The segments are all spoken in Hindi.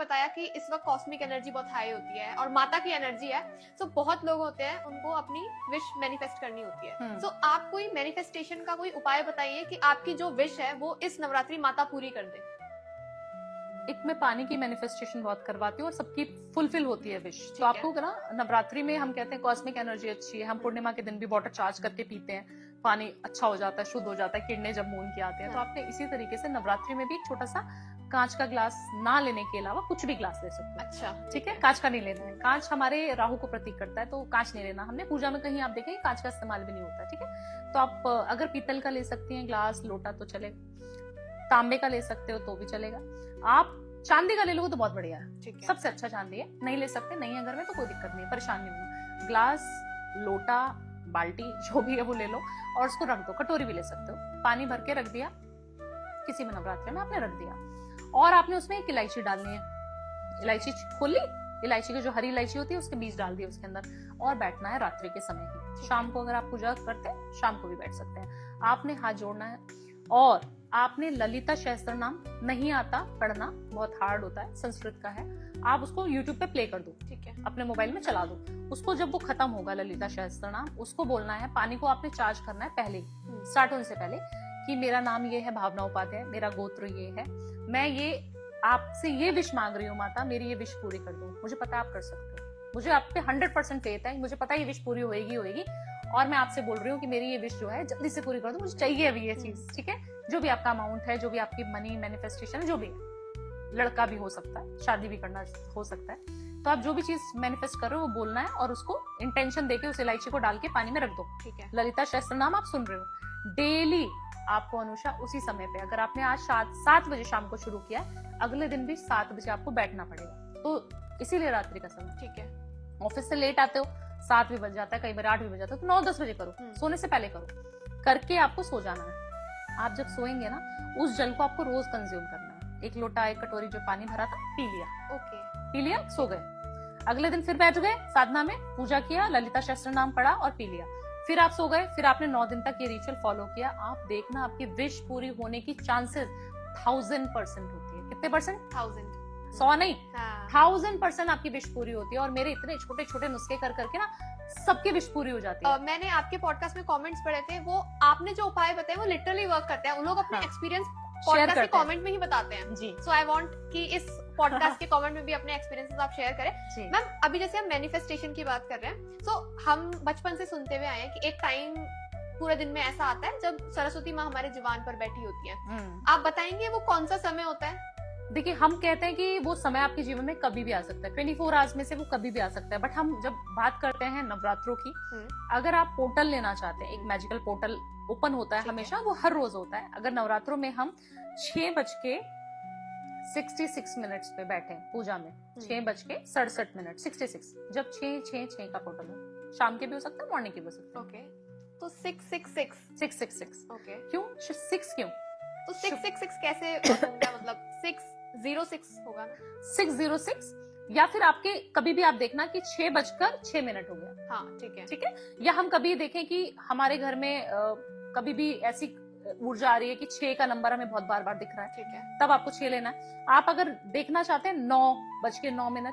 बताया कि इस वक्त कॉस्मिक एनर्जी बहुत हाई होती है और माता की एनर्जी है, सो बहुत लोग होते हैं उनको अपनी विश मैनिफेस्ट करनी होती है। सो आप कोई मैनिफेस्टेशन का कोई उपाय बताइए कि आपकी जो विश है वो इस नवरात्रि माता पूरी कर दे। एक मैं पानी की मैनिफेस्टेशन बहुत करवाती हूँ और सबकी फुलफिल होती है विश। तो है। आपको ना नवरात्रि में हम कहते हैं कॉस्मिक एनर्जी अच्छी है, हम पूर्णिमा के दिन भी वाटर चार्ज करके पीते हैं, पानी अच्छा हो जाता है, शुद्ध हो जाता है, किडनी जब मून की आते हैं। तो आपने इसी तरीके से नवरात्रि में भी एक छोटा सा कांच का ग्लास ना लेने के अलावा कुछ भी ग्लास ले सकते हो। अच्छा, ठीक है, कांच का नहीं लेना है। कांच हमारे राहु को प्रतीक करता है, तो कांच नहीं लेना हमने। पूजा में कहीं आप देखेंगे कांच का इस्तेमाल भी नहीं होता। ठीक है, तो आप अगर पीतल का ले सकती हैं ग्लास, लोटा तो चलेगा, तांबे का ले सकते हो तो भी चलेगा, आप चांदी का ले लोगे तो बहुत बढ़िया है। ठीक है। सबसे अच्छा चांदी है। नहीं ले सकते, नहीं है घर में तो कोई दिक्कत नहीं है, परेशान नहीं होना। ग्लास, लोटा, बाल्टी जो भी है वो ले लो और उसको रख दो। कटोरी भी ले सकते हो। पानी भर के रख दिया, किसी में नवरात्रि में आपने रख दिया, और आपने उसमें एक इलायची डालनी है। इलायची खोली, इलायची की जो हरी इलायची होती है उसके बीज डाल दिए उसके अंदर, और बैठना है रात्रि के समय ही। शाम को अगर आप पूजा करते हैं शाम को भी बैठ सकते हैं। आपने हाथ जोड़ना है और आपने ललिता सहस्त्र नाम, नहीं आता पढ़ना, बहुत हार्ड होता है, संस्कृत का है, आप उसको यूट्यूब पे प्ले कर दो। ठीक है, अपने मोबाइल में चला दो उसको। जब वो खत्म होगा ललिता सहस्त्र नाम, उसको बोलना है। पानी को आपने चार्ज करना है पहले, स्टार्ट होने से पहले, कि मेरा नाम ये है भावना उपाध्याय, मेरा गोत्र ये है, मैं ये आपसे ये विश मांग रही हूँ माता, मेरी ये विश पूरी कर दो। मुझे पता है आप कर सकते हो, मुझे आप पे 100% फेथ है, मुझे पता है ये विश पूरी होएगी, और मैं आपसे बोल रही हूँ कि मेरी ये विश जो है जल्दी से पूरी कर दो, मुझे चाहिए अभी ये चीज। ठीक है, जो भी आपका अमाउंट है, जो भी आपकी मनी मैनिफेस्टेशन है, जो भी है, लड़का भी हो सकता है, शादी भी करना हो सकता है, तो आप जो भी चीज मैनिफेस्ट कर रहे हो वो बोलना है और उसको इंटेंशन देके उस इलायची को डाल के पानी में रख दो। ठीक है, ललिता सहस्त्र नाम आप सुन रहे हो डेली। आपको अनुषा उसी समय पे, अगर आपने आज 7 बजे शाम को शुरू किया, अगले दिन भी 7 बजे आपको बैठना पड़ेगा। तो इसीलिए रात्रि का समय। ठीक है, ऑफिस से लेट आते हो, 7 भी बज जाता है, कई बार 8 भी बज जाता है, तो 9-10 बजे करो, सोने से पहले करो, करके आपको सो जाना है। आप जब सोएंगे ना, उस जल को आपको रोज कंज्यूम करना है। 1 लोटा 1 कटोरी जो पानी भरा था पी लिया। ओके, पी लिया, सो गए। अगले दिन फिर बैठ गए साधना में, पूजा किया, ललिता सहस्त्र नाम पढ़ा और पी लिया, फिर आप सो गए। फिर आपने 9 दिन तक ये रिचुअल फॉलो किया, आप देखना आपकी विश पूरी होने की चांसेस 1000% होती है। कितने परसेंट? 1000। 100 नहीं, हाँ। 1000% आपकी विश पूरी होती है। और मेरे इतने छोटे छोटे नुस्खे कर करके ना सबकी विश पूरी हो जाती है। मैंने आपके पॉडकास्ट में कमेंट्स पढ़े थे, वो आपने जो उपाय बताए वो लिटरली वर्क करते हैं। उन लोग अपने एक्सपीरियंस पॉडकास्ट के कमेंट में ही बताते हैं जी। सो आई वांट कि इस पॉडकास्ट के कमेंट में भी अपने एक्सपीरियंसेस आप शेयर करें। मैम, अभी जैसे हम मैनिफेस्टेशन की बात कर रहे हैं, सो हम बचपन से सुनते हुए आए हैं कि एक टाइम पूरे दिन में ऐसा आता है जब सरस्वती माँ हमारे जुबान पर बैठी होती है। आप बताएंगे वो कौन सा समय होता है? देखिए, हम कहते हैं कि वो समय आपके जीवन में कभी भी आ सकता है, 24 आवर्स में से वो कभी भी आ सकता है। बट हम जब बात करते हैं नवरात्रों की, अगर आप पोर्टल लेना चाहते हैं, एक मैजिकल पोर्टल ओपन होता है हमेशा, वो हर रोज होता है। अगर नवरात्रों में हम 6:66 पे बैठे पूजा में, 6:67, 66, जब 6 का पोर्टल हो, शाम के भी हो सकता है, मॉर्निंग के भी हो सकता है। ओके, तो 666। ओके, क्यों 6 क्यों? तो 666 कैसे होगा? मतलब 606 होगा ना? 606, या फिर आपके कभी भी आप देखना कि 6:06 हो गया। हाँ, ठीक है, ठीक है। या हम कभी देखें कि हमारे घर में कभी भी ऐसी ऊर्जा आ रही है कि 6 का नंबर हमें बहुत बार दिख रहा है, ठीक है, तब आपको 6 लेना है। आप अगर देखना चाहते हैं 9:09,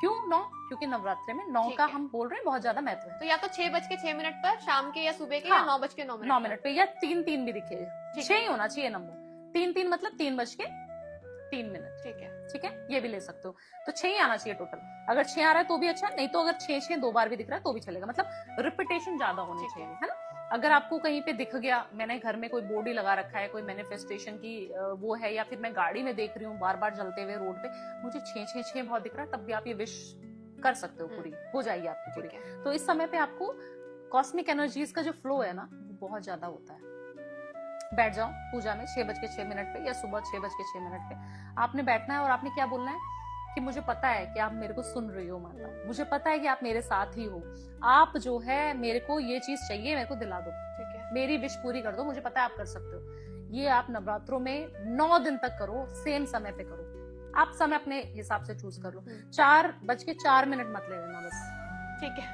क्यों 9? क्योंकि नवरात्रि में 9 का हम बोल रहे हैं बहुत ज्यादा महत्व है। तो या तो 6:06 पर शाम के, या सुबह के, या 9:09 पे, या 3 भी दिखे, 6 ही होना चाहिए नंबर। 3 मतलब 3:03। ठीक है, ये भी ले सकते हो। तो 6 ही आना चाहिए टोटल। अगर 6 आ रहा है तो भी अच्छा, नहीं तो अगर 6 2 बार भी दिख रहा है तो भी चलेगा। मतलब रिपीटेशन ज्यादा होनी चाहिए, है ना। अगर आपको कहीं पे दिख गया, मैंने घर में कोई बोर्ड ही लगा रखा है, कोई मैनिफेस्टेशन की वो है, या फिर मैं गाड़ी में देख रही हूँ बार जलते हुए रोड पे, मुझे 6 बहुत दिख रहा है, तब भी आप ये विश कर सकते हो, पूरी हो जाएगी आपकी पूरी। तो इस समय पे आपको कॉस्मिक एनर्जीज का जो फ्लो है ना, बहुत ज्यादा होता है। बैठ जाओ पूजा में 6:06 पे, या सुबह 6:06 पे आपने बैठना है, और आपने क्या बोलना है कि मुझे पता है कि आप मेरे को सुन रही हो माता, मुझे पता है कि आप मेरे साथ ही हो, आप जो है मेरे को ये चीज चाहिए, मेरे को दिला दो। ठीक है, मेरी विश पूरी कर दो, मुझे पता है आप कर सकते हो। ये आप नवरात्रों में 9 दिन तक करो, सेम समय पे करो। आप समय अपने हिसाब से चूज कर लो। 4:04 मत ले लेना बस। ठीक है।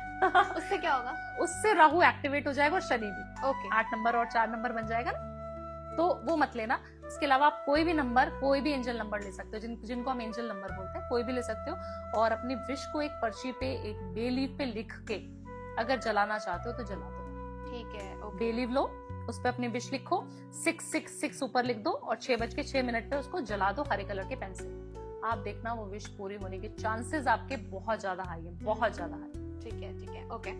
उससे क्या होगा? उससे राहु एक्टिवेट हो जाएगा और शनि भी। ओके, 8 नंबर और 4 नंबर बन जाएगा ना, तो वो मत लेना। इसके अलावा आप कोई भी नंबर, कोई भी एंजल नंबर ले सकते हो, जिनको हम एंजल नंबर बोलते हैं, कोई भी ले सकते हो। और अपनी विश को एक पर्ची पे, एक बे लीफ पे लिख के अगर जलाना चाहते हो तो जला दो। ठीक है, ओके। बे लीफ लो, उस पे अपनी विश लिखो, 666 ऊपर लिख दो और 6:06 पे उसको जला दो हरे कलर के पेन से। आप देखना वो विश पूरी होने के चांसेस आपके बहुत ज्यादा हाई है, बहुत ज्यादा हाई। ठीक है, ओके।